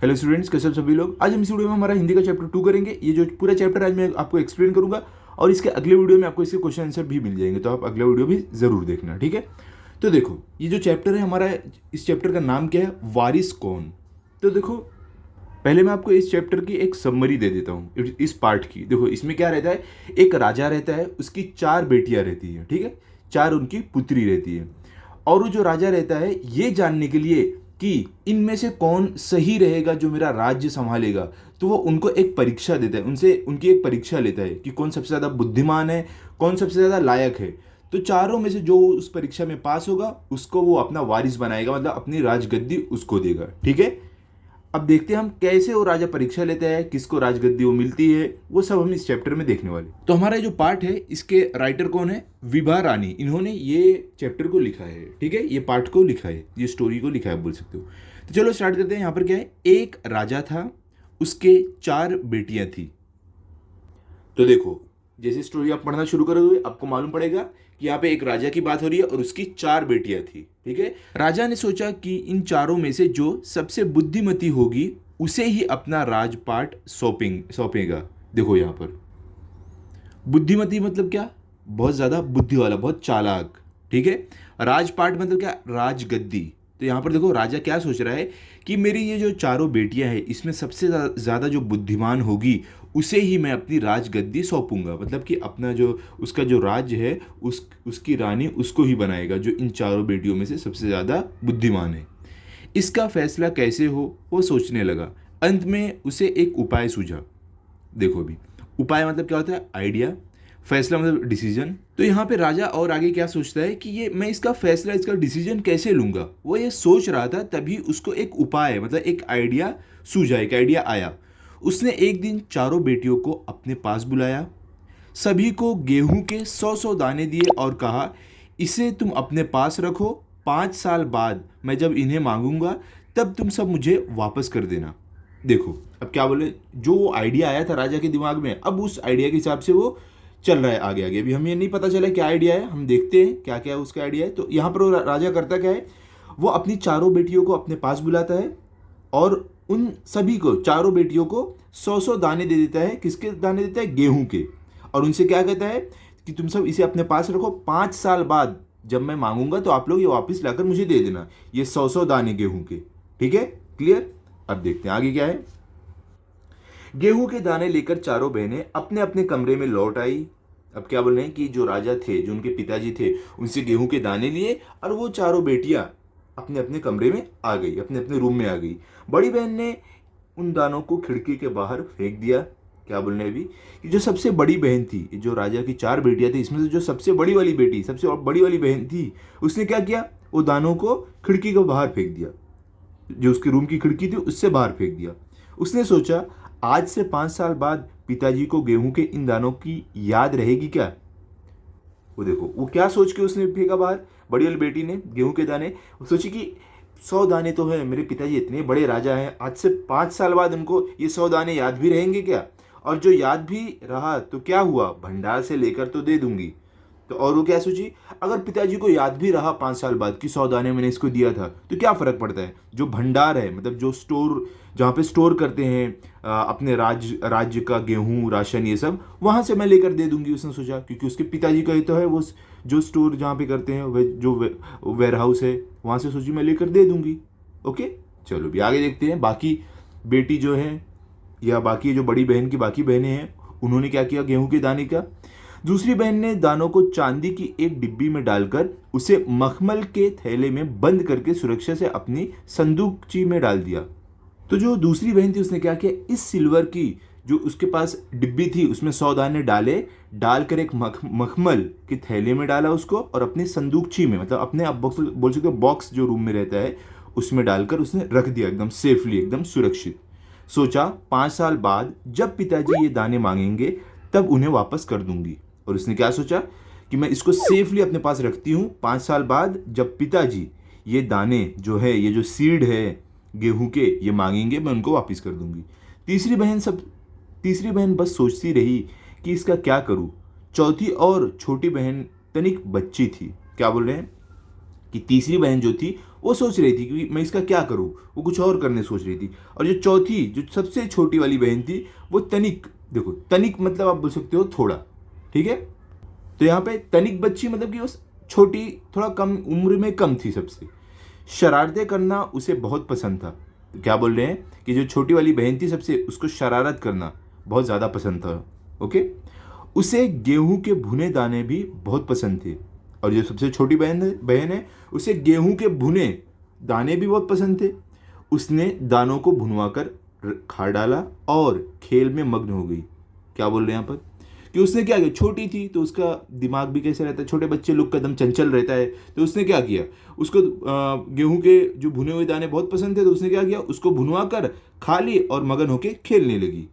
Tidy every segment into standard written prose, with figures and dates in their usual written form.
Hello students, कैसे हो सभी लोग। आज हम इस वीडियो में हमारा हिंदी का चैप्टर 2 करेंगे। ये जो पूरा चैप्टर आज मैं आपको एक्सप्लेन करूंगा और इसके अगले वीडियो में आपको इसके क्वेश्चन आंसर भी मिल जाएंगे, तो आप अगला वीडियो भी जरूर देखना, ठीक है। तो देखो, ये जो चैप्टर है हमारा, इस चैप्टर का नाम क्या है, वारिस कौन। तो देखो, पहले मैं आपको इस चैप्टर की एक समरी दे देता हूँ इस पार्ट की। देखो, इसमें क्या रहता है, एक राजा रहता है, उसकी 4 बेटियां रहती है, ठीक है, 4 उनकी पुत्री रहती है। और वो जो राजा रहता है, ये जानने के लिए कि इनमें से कौन सही रहेगा जो मेरा राज्य संभालेगा, तो वो उनको एक परीक्षा देता है, उनसे उनकी एक परीक्षा लेता है कि कौन सबसे ज़्यादा बुद्धिमान है, कौन सबसे ज़्यादा लायक है। तो चारों में से जो उस परीक्षा में पास होगा उसको वो अपना वारिस बनाएगा, मतलब अपनी राजगद्दी उसको देगा, ठीक है। अब देखते हैं हम कैसे वो राजा परीक्षा लेता है, किसको राजगद्दी वो मिलती है, वो सब हम इस चैप्टर में देखने वाले। तो हमारा जो पार्ट है, इसके राइटर कौन है, विभा रानी, इन्होंने ये चैप्टर को लिखा है, ठीक है, ये पार्ट को लिखा है, ये स्टोरी को लिखा है, बोल सकते हो। तो चलो स्टार्ट करते हैं। यहाँ पर क्या है, एक राजा था, उसके 4 बेटियां थी। तो देखो, जैसे स्टोरी आप पढ़ना शुरू करोगे आपको मालूम पड़ेगा कि यहाँ पे एक राजा की बात हो रही है और उसकी 4 बेटियां थी, ठीक है। राजा ने सोचा कि इन चारों में से जो सबसे बुद्धिमती होगी उसे ही अपना राजपाट सौंपेगा। देखो यहाँ पर बुद्धिमती मतलब क्या, बहुत ज़्यादा बुद्धि वाला, बहुत चालाक, ठीक है। राजपाट मतलब क्या, राजगद्दी। तो यहाँ पर देखो, राजा क्या सोच रहा है कि मेरी ये जो चारों बेटियां हैं, इसमें सबसे ज़्यादा जो बुद्धिमान होगी उसे ही मैं अपनी राजगद्दी सौंपूंगा, मतलब कि अपना जो उसका जो राज्य है उसकी रानी उसको ही बनाएगा, जो इन चारों बेटियों में से सबसे ज़्यादा बुद्धिमान है। इसका फैसला कैसे हो वो सोचने लगा। अंत में उसे एक उपाय सूझा। देखो, अभी उपाय मतलब क्या होता है, आइडिया, फैसला मतलब डिसीजन। तो यहाँ पे राजा और आगे क्या सोचता है कि ये मैं इसका फैसला, इसका डिसीजन कैसे लूंगा, वो ये सोच रहा था, तभी उसको एक उपाय मतलब एक आइडिया सूझा, एक आइडिया आया। उसने एक दिन चारों बेटियों को अपने पास बुलाया, सभी को गेहूं के 100-100 दाने दिए और कहा, इसे तुम अपने पास रखो, 5 साल बाद मैं जब इन्हें मांगूंगा तब तुम सब मुझे वापस कर देना। देखो, अब क्या बोले, जो वो आइडिया आया था राजा के दिमाग में, अब उस आइडिया के हिसाब से वो चल रहा है आगे आगे। अभी हमें नहीं पता चला क्या आइडिया है, हम देखते हैं क्या क्या उसका आइडिया है। तो यहाँ पर वो राजा करता क्या है, वो अपनी चारों बेटियों को अपने पास बुलाता है और उन सभी को, चारों बेटियों को 100-100 दाने दे देता है। किसके दाने देता है, गेहूं के। और उनसे क्या कहता है कि तुम सब इसे अपने पास रखो, 5 साल बाद जब मैं मांगूंगा तो आप लोग ये वापस लाकर मुझे दे देना, ये 100-100 दाने गेहूं के, ठीक है, क्लियर। अब देखते हैं आगे क्या है। गेहूं के दाने लेकर चारों बहनें अपने अपने कमरे में लौट आई। अब क्या बोल रहे हैं कि जो राजा थे, जो उनके पिताजी थे, उनसे गेहूं के दाने लिए और वो चारों बेटियां अपने अपने कमरे में आ गई, अपने अपने रूम में आ गई। बड़ी बहन ने उन दानों को खिड़की के बाहर फेंक दिया। क्या बोलने अभी कि जो सबसे बड़ी बहन थी, जो राजा की 4 बेटियां थी, इसमें से जो सबसे बड़ी वाली बेटी, सबसे बड़ी वाली बहन थी, उसने क्या किया, वो दानों को खिड़की के बाहर फेंक दिया, जो उसकी रूम की खिड़की थी उससे बाहर फेंक दिया। उसने सोचा, आज से 5 साल बाद पिताजी को गेहूं के इन दानों की याद रहेगी क्या। वो देखो, वो क्या सोच के उसने फेंका बाहर, बड़ी वाली बेटी ने गेहूं के दाने, वो सोची कि 100 दाने तो है, मेरे पिताजी इतने बड़े राजा हैं, आज से 5 साल बाद उनको ये 100 दाने याद भी रहेंगे क्या, और जो याद भी रहा तो क्या हुआ, भंडार से लेकर तो दे दूंगी। तो और वो क्या सोची, अगर पिताजी को याद भी रहा 5 साल बाद कि 100 दाने मैंने इसको दिया था, तो क्या फ़र्क पड़ता है, जो भंडार है मतलब जो स्टोर, जहाँ पे स्टोर करते हैं अपने राज्य का गेहूं, राशन, ये सब, वहाँ से मैं लेकर दे दूंगी, उसने सोचा, क्योंकि उसके पिताजी का ही तो है वो जो स्टोर जहाँ पे करते हैं, जो वेयर हाउस है, वहाँ से सोची मैं लेकर दे दूंगी। ओके, चलो भी आगे देखते हैं। बाकी बेटी जो है, या बाकी जो बड़ी बहन की बाकी बहनें हैं, उन्होंने क्या किया गेहूं के दाने का। दूसरी बहन ने दानों को चांदी की एक डिब्बी में डालकर उसे मखमल के थैले में बंद करके सुरक्षा से अपनी संदूकची में डाल दिया। तो जो दूसरी बहन थी उसने क्या किया, इस सिल्वर की जो उसके पास डिब्बी थी उसमें 100 दाने डाले, डालकर एक मखमल के थैले में डाला उसको, और अपनी संदूकची में, मतलब अपने आप बोल सकते हो बॉक्स जो रूम में रहता है उसमें डालकर उसने रख दिया, एकदम सेफली, एकदम सुरक्षित। सोचा 5 साल बाद जब पिताजी ये दाने मांगेंगे तब उन्हें वापस कर दूंगी। और उसने क्या सोचा कि मैं इसको सेफली अपने पास रखती हूँ, 5 साल बाद जब पिताजी ये दाने जो है, ये जो सीड है गेहूं के, ये मांगेंगे, मैं उनको वापस कर दूंगी। तीसरी बहन बस सोचती रही कि इसका क्या करूं। चौथी और छोटी बहन तनिक बच्ची थी। क्या बोल रहे हैं कि तीसरी बहन जो थी वो सोच रही थी कि मैं इसका क्या करूँ, वो कुछ और करने सोच रही थी। और जो चौथी, जो सबसे छोटी वाली बहन थी, वो तनिक, देखो तनिक मतलब आप बोल सकते हो थोड़ा, ठीक है। तो यहाँ पे तनिक बच्ची मतलब कि वो छोटी, थोड़ा कम उम्र में कम थी सबसे। शरारतें करना उसे बहुत पसंद था। तो क्या बोल रहे हैं कि जो छोटी वाली बहन थी सबसे, उसको शरारत करना बहुत ज़्यादा पसंद था। ओके। उसे गेहूं के भुने दाने भी बहुत पसंद थे। और जो सबसे छोटी बहन है, उसे गेहूं के भुने दाने भी बहुत पसंद थे। उसने दानों को भुनवा कर खा डाला और खेल में मग्न हो गई। क्या बोल रहे हैं यहाँ पर कि उसने क्या किया, छोटी थी तो उसका दिमाग भी कैसे रहता है, छोटे बच्चे लोग का एकदम चंचल रहता है। तो उसने क्या किया, उसको गेहूं के जो भुने हुए दाने बहुत पसंद थे, तो उसने क्या किया, उसको भुनवा कर खा ली और मगन होकर खेलने लगी।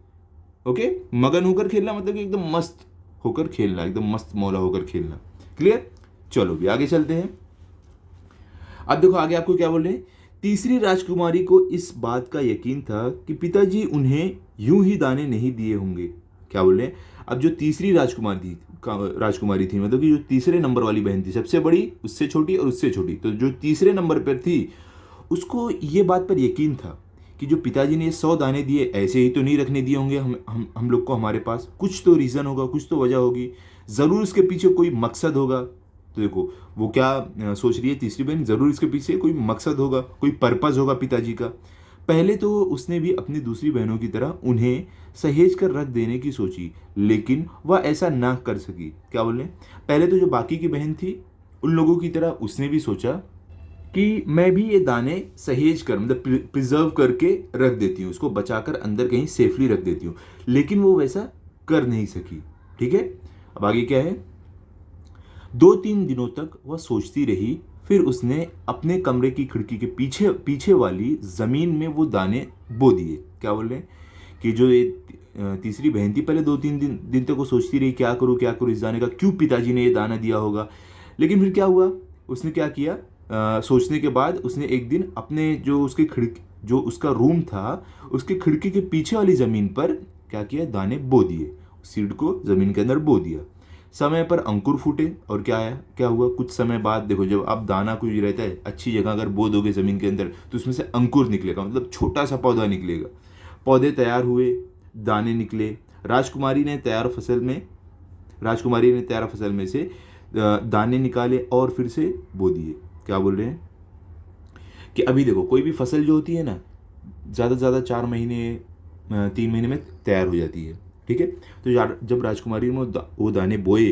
ओके। मगन होकर खेलना मतलब कि एकदम मस्त होकर खेलना, एकदम मस्त मौला होकर खेलना। क्लियर। चलो भी आगे चलते हैं। अब देखो आगे आपको क्या बोल रहे हैं। तीसरी राजकुमारी को इस बात का यकीन था कि पिताजी उन्हें यूं ही दाने नहीं दिए होंगे। क्या बोल रहे हैं। अब जो तीसरी राजकुमारी थी मतलब कि जो तीसरे नंबर वाली बहन थी, सबसे बड़ी, उससे छोटी और उससे छोटी, तो जो तीसरे नंबर पर थी, उसको ये बात पर यकीन था कि जो पिताजी ने 100 दाने दिए, ऐसे ही तो नहीं रखने दिए होंगे हम लोग को हमारे पास, कुछ तो रीज़न होगा, कुछ तो वजह होगी, ज़रूर उसके पीछे कोई मकसद होगा। तो देखो वो क्या सोच रही है तीसरी बहन, ज़रूर इसके पीछे कोई मकसद होगा, कोई पर्पज़ होगा पिताजी का। पहले तो उसने भी अपनी दूसरी बहनों की तरह उन्हें सहेज कर रख देने की सोची, लेकिन वह ऐसा ना कर सकी। क्या बोले, पहले तो जो बाकी की बहन थी उन लोगों की तरह उसने भी सोचा कि मैं भी ये दाने सहेज कर, मतलब प्रिजर्व करके रख देती हूँ, उसको बचाकर अंदर कहीं सेफली रख देती हूँ, लेकिन वो वैसा कर नहीं सकी। ठीक है। अब आगे क्या है। 2-3 दिनों तक वह सोचती रही, फिर उसने अपने कमरे की खिड़की के पीछे पीछे वाली ज़मीन में वो दाने बो दिए। क्या बोल रहे हैं कि जो ये तीसरी बहन थी, पहले 2-3 दिन तक वो सोचती रही क्या करूँ इस दाने का, क्यों पिताजी ने ये दाना दिया होगा। लेकिन फिर क्या हुआ, उसने क्या किया, सोचने के बाद उसने एक दिन अपने जो उसकी खिड़की, जो उसका रूम था, उसकी खिड़की के पीछे वाली ज़मीन पर क्या किया, दाने बो दिए, सीड को ज़मीन के अंदर बो दिया। समय पर अंकुर फूटे और क्या हुआ, कुछ समय बाद देखो, जब आप दाना कुछ रहता है अच्छी जगह अगर बो दोगे ज़मीन के अंदर, तो उसमें से अंकुर निकलेगा, मतलब छोटा सा पौधा निकलेगा। पौधे तैयार हुए, दाने निकले। राजकुमारी ने तैयार फसल में से दाने निकाले और फिर से बो दिए। क्या बोल रहे हैं कि अभी देखो कोई भी फसल जो होती है ना, ज़्यादा से ज़्यादा 4 महीने 3 महीने में तैयार हो जाती है। ठीक है। तो जब राजकुमारी ने वो दाने बोए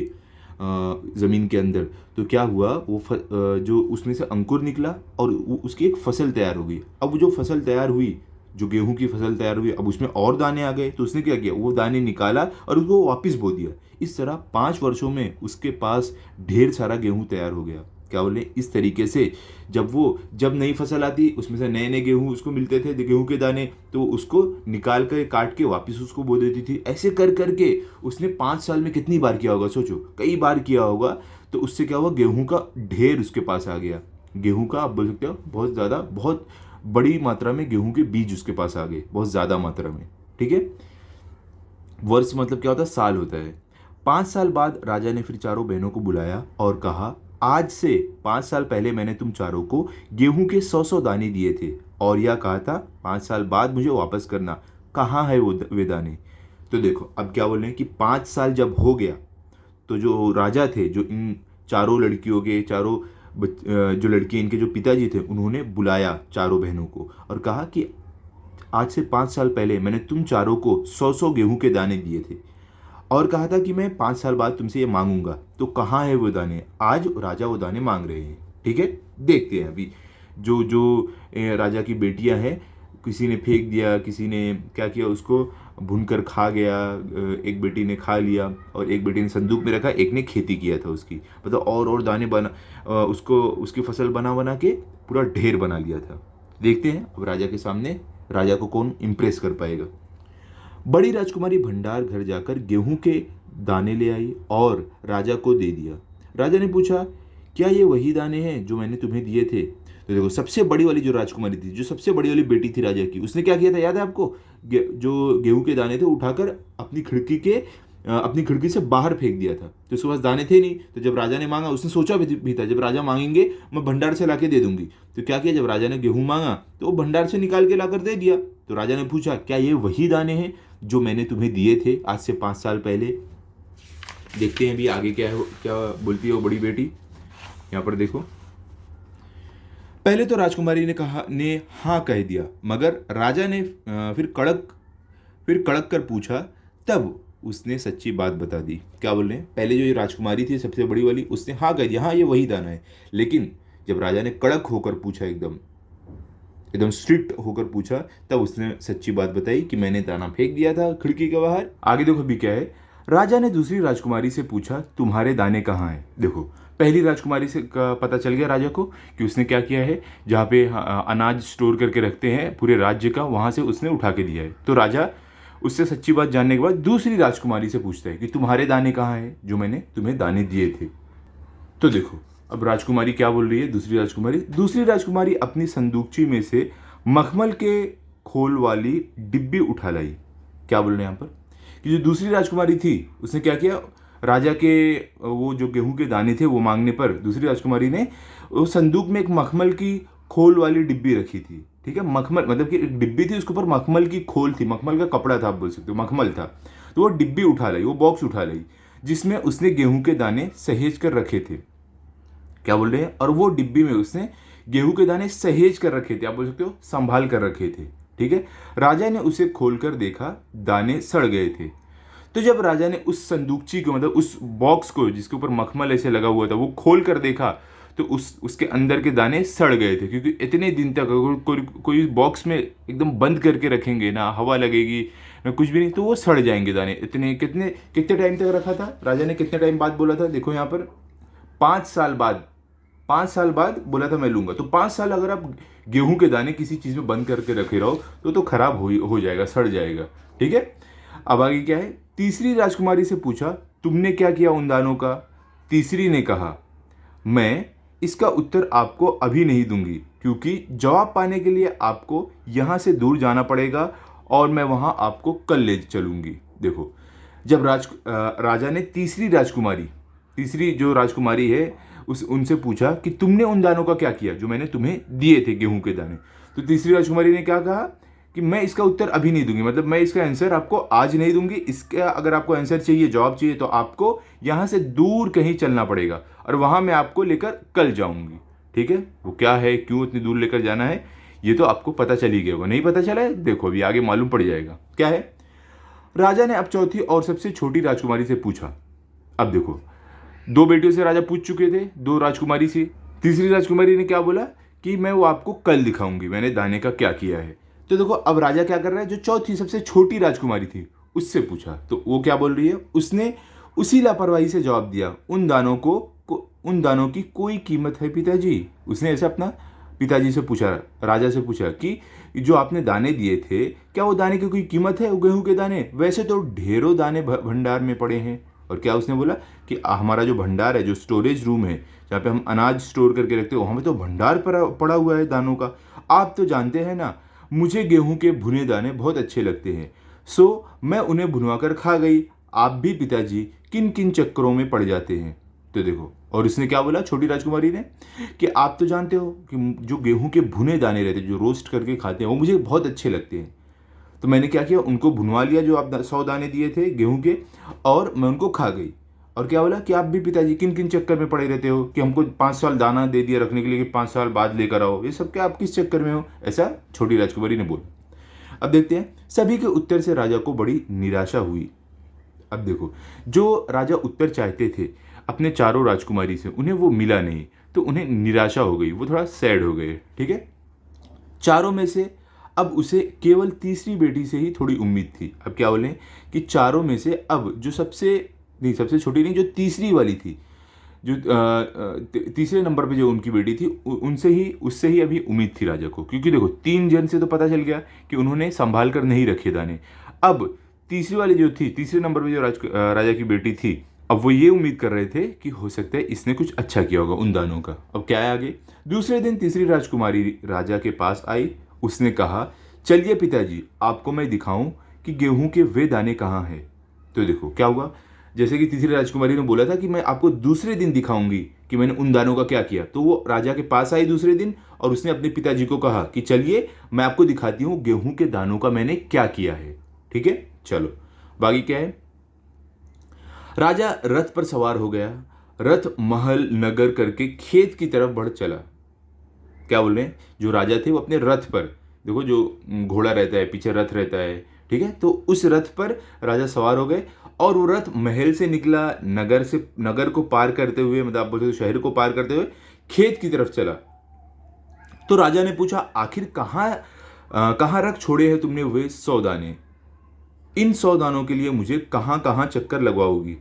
ज़मीन के अंदर, तो क्या हुआ, जो उसमें से अंकुर निकला और उसकी एक फसल तैयार हो गई। अब जो फसल तैयार हुई, जो गेहूं की फसल तैयार हुई, अब उसमें और दाने आ गए, तो उसने क्या किया, वो दाने निकाला और उसको वापस बो दिया। इस तरह 5 वर्षों में उसके पास ढेर सारा गेहूं तैयार हो गया। क्या बोले, इस तरीके से जब नई फसल आती, उसमें से नए नए गेहूं उसको मिलते थे, गेहूं के दाने, तो उसको निकाल कर काट के वापस उसको बो देती थी। ऐसे कर करके उसने 5 साल में कितनी बार किया होगा, सोचो, कई बार किया होगा। तो उससे क्या हुआ, गेहूं का ढेर उसके पास आ गया। गेहूं का आप बोल सकते हो बहुत ज़्यादा, बहुत बड़ी मात्रा में गेहूं के बीज उसके पास आ गए, बहुत ज़्यादा मात्रा में। ठीक है। वर्ष मतलब क्या होता है, साल होता है। 5 साल बाद राजा ने फिर चारों बहनों को बुलाया और कहा, आज से 5 साल पहले मैंने तुम चारों को गेहूं के 100 दाने दिए थे और यह कहा था 5 साल बाद मुझे वापस करना। कहाँ है वे दाने। तो देखो अब क्या बोल रहे हैं कि 5 साल जब हो गया, तो जो राजा थे, जो इन चारों लड़कियों के जो लड़के इनके जो पिताजी थे, उन्होंने बुलाया चारों बहनों को और कहा कि आज से 5 साल पहले मैंने तुम चारों को 100 गेहूं के दाने दिए थे और कहा था कि मैं 5 साल बाद तुमसे ये मांगूंगा। तो कहाँ है वो दाने। आज राजा वो दाने मांग रहे हैं। ठीक है। देखते हैं अभी जो जो राजा की बेटियां हैं, किसी ने फेंक दिया, किसी ने क्या किया, उसको भूनकर खा गया, एक बेटी ने खा लिया और एक बेटी ने संदूक में रखा, एक ने खेती किया था उसकी, मतलब और दाने उसको उसकी फसल बना बना के पूरा ढेर बना लिया था। देखते हैं अब राजा के सामने राजा को कौन इम्प्रेस कर पाएगा। बड़ी राजकुमारी भंडार घर जाकर गेहूं के दाने ले आई और राजा को दे दिया। राजा ने पूछा, क्या ये वही दाने हैं जो मैंने तुम्हें दिए थे। तो देखो सबसे बड़ी वाली जो राजकुमारी थी, जो सबसे बड़ी वाली बेटी थी राजा की, उसने क्या किया था याद है आपको, जो गेहूं के दाने थे उठाकर अपनी खिड़की के अपनी खिड़की से बाहर फेंक दिया था। तो उसके पास दाने थे नहीं, तो जब राजा ने मांगा, उसने सोचा भी था जब राजा मांगेंगे मैं भंडार से लाके दे दूंगी। तो क्या किया, जब राजा ने गेहूं मांगा तो वो भंडार से निकाल के लाकर दे दिया। तो राजा ने पूछा, क्या ये वही दाने हैं जो मैंने तुम्हें दिए थे आज से 5 साल पहले? देखते हैं भी आगे क्या बोलती है वो बड़ी बेटी। यहाँ पर देखो, पहले तो राजकुमारी ने हाँ कह दिया, मगर राजा ने फिर कड़क कर पूछा, तब उसने सच्ची बात बता दी। क्या बोल रहे हैं, पहले जो ये राजकुमारी थी सबसे बड़ी वाली, उसने हाँ कह दिया, हाँ ये वही दाना है। लेकिन जब राजा ने कड़क होकर पूछा, एकदम स्ट्रिक्ट होकर पूछा, तब उसने सच्ची बात बताई कि मैंने दाना फेंक दिया था खिड़की के बाहर। आगे देखो भी क्या है, राजा ने दूसरी राजकुमारी से पूछा, तुम्हारे दाने कहाँ हैं? देखो, पहली राजकुमारी से का पता चल गया राजा को कि उसने क्या किया है, जहाँ पे अनाज स्टोर करके रखते हैं पूरे राज्य का, वहाँ से उसने उठा के दिया है। तो राजा उससे सच्ची बात जानने के बाद दूसरी राजकुमारी से पूछता है कि तुम्हारे दाने कहाँ हैं जो मैंने तुम्हें दाने दिए थे। तो देखो, अब राजकुमारी क्या बोल रही है, दूसरी राजकुमारी अपनी संदूकची में से मखमल के खोल वाली डिब्बी उठा लाई। क्या बोल रहे हैं यहाँ पर कि जो दूसरी राजकुमारी थी उसने क्या किया, राजा के वो जो गेहूं के दाने थे वो मांगने पर दूसरी राजकुमारी ने वो संदूक में एक मखमल की खोल वाली डिब्बी रखी थी। ठीक है, मखमल मतलब कि एक डिब्बी थी, उसके ऊपर मखमल की खोल थी, मखमल का कपड़ा था, आप बोल सकते हो मखमल था। तो वो डिब्बी उठा लाई, वो बॉक्स उठा लाई जिसमें उसने गेहूं के दाने सहेज कर रखे थे। क्या बोल रहे हैं, और वो डिब्बी में उसने गेहूं के दाने सहेज कर रखे थे, आप बोल सकते हो संभाल कर रखे थे। ठीक है, राजा ने उसे खोलकर देखा, दाने सड़ गए थे। तो जब राजा ने उस संदूकची को, मतलब उस बॉक्स को जिसके ऊपर मखमल ऐसे लगा हुआ था, वो खोल कर देखा तो उसके अंदर के दाने सड़ गए थे। क्योंकि इतने दिन तक अगर कोई बॉक्स में एकदम बंद करके रखेंगे ना, हवा लगेगी ना कुछ भी नहीं, तो वो सड़ जाएंगे दाने। कितने टाइम तक रखा था राजा ने, कितने टाइम बाद बोला था, देखो यहाँ पर 5 साल बाद, 5 साल बाद बोला था मैं लूंगा। तो 5 साल अगर आप गेहूं के दाने किसी चीज में बंद करके रखे रहो तो खराब हो जाएगा, सड़ जाएगा। ठीक है, अब आगे क्या है, तीसरी राजकुमारी से पूछा, तुमने क्या किया उन दानों का? तीसरी ने कहा, मैं इसका उत्तर आपको अभी नहीं दूंगी, क्योंकि जवाब पाने के लिए आपको यहां से दूर जाना पड़ेगा और मैं वहां आपको कल ले चलूंगी। देखो, जब राजा ने तीसरी जो राजकुमारी है उनसे पूछा कि तुमने उन दानों का क्या किया जो मैंने तुम्हें दिए थे, गेहूं के दाने। तो तीसरी राजकुमारी ने क्या कहा कि मैं इसका उत्तर अभी नहीं दूंगी, मतलब मैं इसका आंसर आपको आज नहीं दूंगी। इसका अगर आपको आंसर चाहिए, जवाब चाहिए, तो आपको यहां से दूर कहीं चलना पड़ेगा और वहां मैं आपको लेकर कल जाऊंगी। ठीक है, वो क्या है, क्यों इतनी दूर लेकर जाना है, ये तो आपको पता चल ही गया होगा। नहीं पता चला है, देखो अभी आगे मालूम पड़ जाएगा क्या है। राजा ने अब चौथी और सबसे छोटी राजकुमारी से पूछा। अब देखो, 2 बेटियों से राजा पूछ चुके थे, 2 राजकुमारी से। तीसरी राजकुमारी ने क्या बोला कि मैं वो आपको कल दिखाऊंगी, मैंने दाने का क्या किया है। तो देखो, अब राजा क्या कर रहा है, जो चौथी सबसे छोटी राजकुमारी थी उससे पूछा, तो वो क्या बोल रही है, उसने उसी लापरवाही से जवाब दिया, उन दानों की कोई कीमत है पिताजी। उसने ऐसे अपना पिताजी से पूछा, राजा से पूछा कि जो आपने दाने दिए थे, क्या वो दाने की कोई कीमत है, गेहूं के दाने? वैसे तो ढेरों दाने भंडार में पड़े हैं। और क्या उसने बोला कि हमारा जो भंडार है, जो स्टोरेज रूम है जहाँ पे हम अनाज स्टोर करके रखते हो, वहाँ पे तो भंडार पड़ा हुआ है दानों का। आप तो जानते हैं ना, मुझे गेहूं के भुने दाने बहुत अच्छे लगते हैं, सो मैं उन्हें भुनवा कर खा गई। आप भी पिताजी किन किन चक्करों में पड़ जाते हैं। तो देखो, और इसने क्या बोला छोटी राजकुमारी ने कि आप तो जानते हो कि जो गेहूं के भुने दाने रहते हैं, जो रोस्ट करके खाते हैं, वो मुझे बहुत अच्छे लगते हैं। तो मैंने क्या किया, उनको भुनवा लिया जो आप 100 दाने दिए थे गेहूं के, और मैं उनको खा गई। और क्या बोला कि आप भी पिताजी किन किन चक्कर में पड़े रहते हो कि हमको 5 साल दाना दे दिया रखने के लिए कि 5 साल बाद लेकर आओ, ये सब क्या आप किस चक्कर में हो, ऐसा छोटी राजकुमारी ने बोला। अब देखते हैं, सभी के उत्तर से राजा को बड़ी निराशा हुई। अब देखो, जो राजा उत्तर चाहते थे अपने चारों राजकुमारी से, उन्हें वो मिला नहीं, तो उन्हें निराशा हो गई, वो थोड़ा सैड हो गए। ठीक है, चारों में से अब उसे केवल तीसरी बेटी से ही थोड़ी उम्मीद थी। अब क्या बोलें कि चारों में से अब जो सबसे छोटी नहीं, जो तीसरी वाली थी, जो तीसरे नंबर पे जो उनकी बेटी थी, उससे ही अभी उम्मीद थी राजा को। क्योंकि देखो, 3 जन से तो पता चल गया कि उन्होंने संभाल कर नहीं रखे दाने। अब तीसरी वाली जो थी, तीसरे नंबर पे जो राजा की बेटी थी, अब वो ये उम्मीद कर रहे थे कि हो सकता है इसने कुछ अच्छा किया होगा उन दानों का। अब क्या है आगे, दूसरे दिन तीसरी राजकुमारी राजा के पास आई। उसने कहा, चलिए पिताजी, आपको मैं दिखाऊं कि गेहूं के वे दाने कहाँ हैं। तो देखो क्या हुआ, जैसे कि तीसरी राजकुमारी ने बोला था कि मैं आपको दूसरे दिन दिखाऊंगी कि मैंने उन दानों का क्या किया, तो वो राजा के पास आई दूसरे दिन और उसने अपने पिताजी को कहा कि चलिए मैं आपको दिखाती हूँ गेहूं के दानों का मैंने क्या किया है। ठीक है, चलो बाकी क्या है। राजा रथ पर सवार हो गया, रथ महल नगर करके खेत की तरफ बढ़ चला। क्या बोल रहे हैं, जो राजा थे वो अपने रथ पर, देखो जो घोड़ा रहता है पीछे रथ रहता है, ठीक है, तो उस रथ पर राजा सवार हो गए और वो रथ महल से निकला, नगर को पार करते हुए, मतलब आप बोलते हो शहर को पार करते हुए खेत की तरफ चला। तो राजा ने पूछा, आखिर कहाँ रख छोड़े हैं तुमने वे 100 दाने? इन 100 दानों के लिए मुझे कहाँ कहाँ चक्कर लगवाओगी?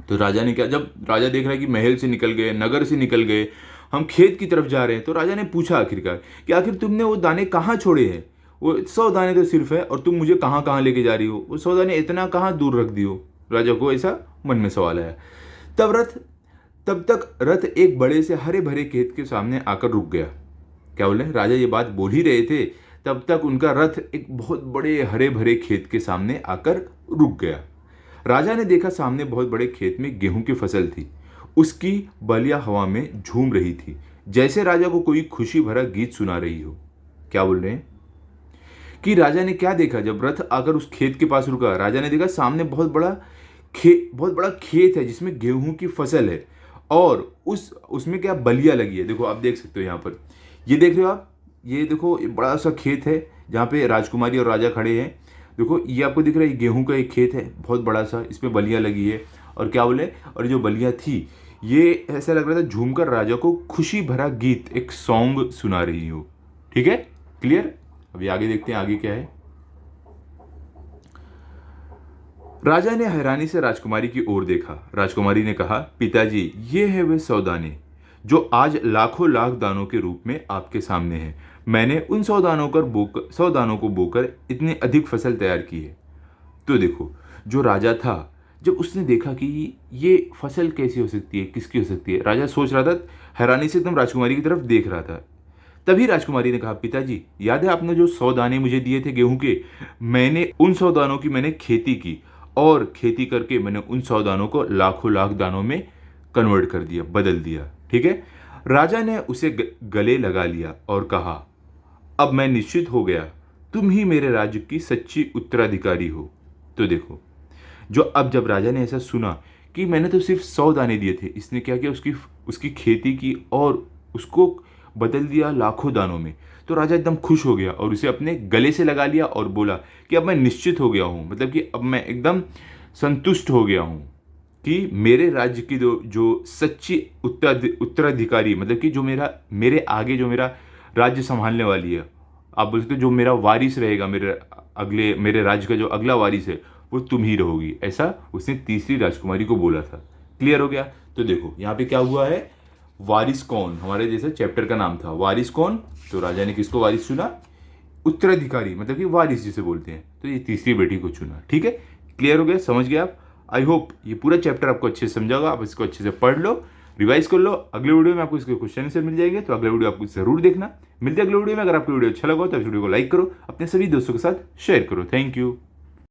तो राजा ने क्या, जब राजा देख रहा है कि महल से निकल गए, नगर से निकल गए, हम खेत की तरफ जा रहे हैं, तो राजा ने पूछा आखिरकार कि आखिर तुमने वो दाने कहाँ छोड़े हैं? वो 100 दाने तो सिर्फ है और तुम मुझे कहाँ कहाँ लेके जा रही हो? वो 100 दाने इतना कहाँ दूर रख दियो? राजा को ऐसा मन में सवाल आया। तब तक रथ एक बड़े से हरे भरे खेत के सामने आकर रुक गया। क्या बोले, राजा ये बात बोल ही रहे थे, तब तक उनका रथ एक बहुत बड़े हरे भरे खेत के सामने आकर रुक गया। राजा ने देखा सामने बहुत बड़े खेत में गेहूं की फसल थी, उसकी बलिया हवा में झूम रही थी, जैसे राजा को कोई खुशी भरा गीत सुना रही हो। क्या बोल रहे हैं कि राजा ने क्या देखा, जब रथ आकर उस खेत के पास रुका, राजा ने देखा सामने बहुत बड़ा खेत है जिसमें गेहूं की फसल है और उसमें क्या बलिया लगी है। देखो आप देख सकते हो यहाँ पर, ये देख रहे हो आप, ये देखो ये बड़ा सा खेत है जहाँ पे राजकुमारी और राजा खड़े हैं। देखो ये आपको दिख रहा है, गेहूं का एक खेत है बहुत बड़ा सा, इसमें बलिया लगी है। और क्या बोले, और जो बलिया थी ये ऐसा लग रहा था झूमकर राजा को खुशी भरा गीत, एक सॉन्ग सुना रही हो। ठीक है, क्लियर। अभी आगे देखते हैं आगे क्या है। राजा ने हैरानी से राजकुमारी की ओर देखा। राजकुमारी ने कहा, पिताजी ये है वे 100 दाने जो आज लाखों लाख दानों के रूप में आपके सामने हैं। मैंने उन 100 दानों को बोकर इतनी अधिक फसल तैयार की है। तो देखो जो राजा था, जब उसने देखा कि ये फसल कैसी हो सकती है, किसकी हो सकती है, राजा सोच रहा था, हैरानी से एकदम राजकुमारी की तरफ देख रहा था। तभी राजकुमारी ने कहा, पिताजी याद है आपने जो 100 दाने मुझे दिए थे गेहूं के, मैंने उन 100 दानों की मैंने खेती की और खेती करके मैंने उन 100 दानों को लाखों लाख दानों में कन्वर्ट कर दिया, बदल दिया। ठीक है, राजा ने उसे गले लगा लिया और कहा, अब मैं निश्चित हो गया, तुम ही मेरे राज्य की सच्ची उत्तराधिकारी हो। तो देखो जब राजा ने ऐसा सुना कि मैंने तो सिर्फ 100 दाने दिए थे, इसने क्या किया, उसकी खेती की और उसको बदल दिया लाखों दानों में, तो राजा एकदम खुश हो गया और उसे अपने गले से लगा लिया और बोला कि अब मैं निश्चित हो गया हूँ, मतलब कि अब मैं एकदम संतुष्ट हो गया हूँ कि मेरे राज्य की जो सच्ची उत्तराधिकारी, मतलब कि जो मेरे आगे जो मेरा राज्य संभालने वाली है, आप बोल सकते हो जो मेरा वारिस रहेगा, मेरे राज्य का जो अगला वारिस है वो तुम ही रहोगी, ऐसा उसने तीसरी राजकुमारी को बोला था। क्लियर हो गया। तो देखो यहाँ पे क्या हुआ है, वारिस कौन, हमारे जैसे चैप्टर का नाम था वारिस कौन, तो राजा ने किसको वारिस चुना, उत्तराधिकारी, मतलब कि वारिस जिसे बोलते हैं, तो ये तीसरी बेटी को चुना। ठीक है, क्लियर हो गया, समझ गए आप। आई होप ये पूरा चैप्टर आपको अच्छे से समझागा, आप इसको अच्छे से पढ़ लो, रिवाइज कर लो। अगले वीडियो में आपको इसके क्वेश्चन आंसर मिल जाएंगे, तो अगले वीडियो आपको जरूर देखना। मिलते हैं अगले वीडियो में। अगर आपको वीडियो अच्छा लगा हो तो इस वीडियो को लाइक करो, अपने सभी दोस्तों के साथ शेयर करो। Thank you.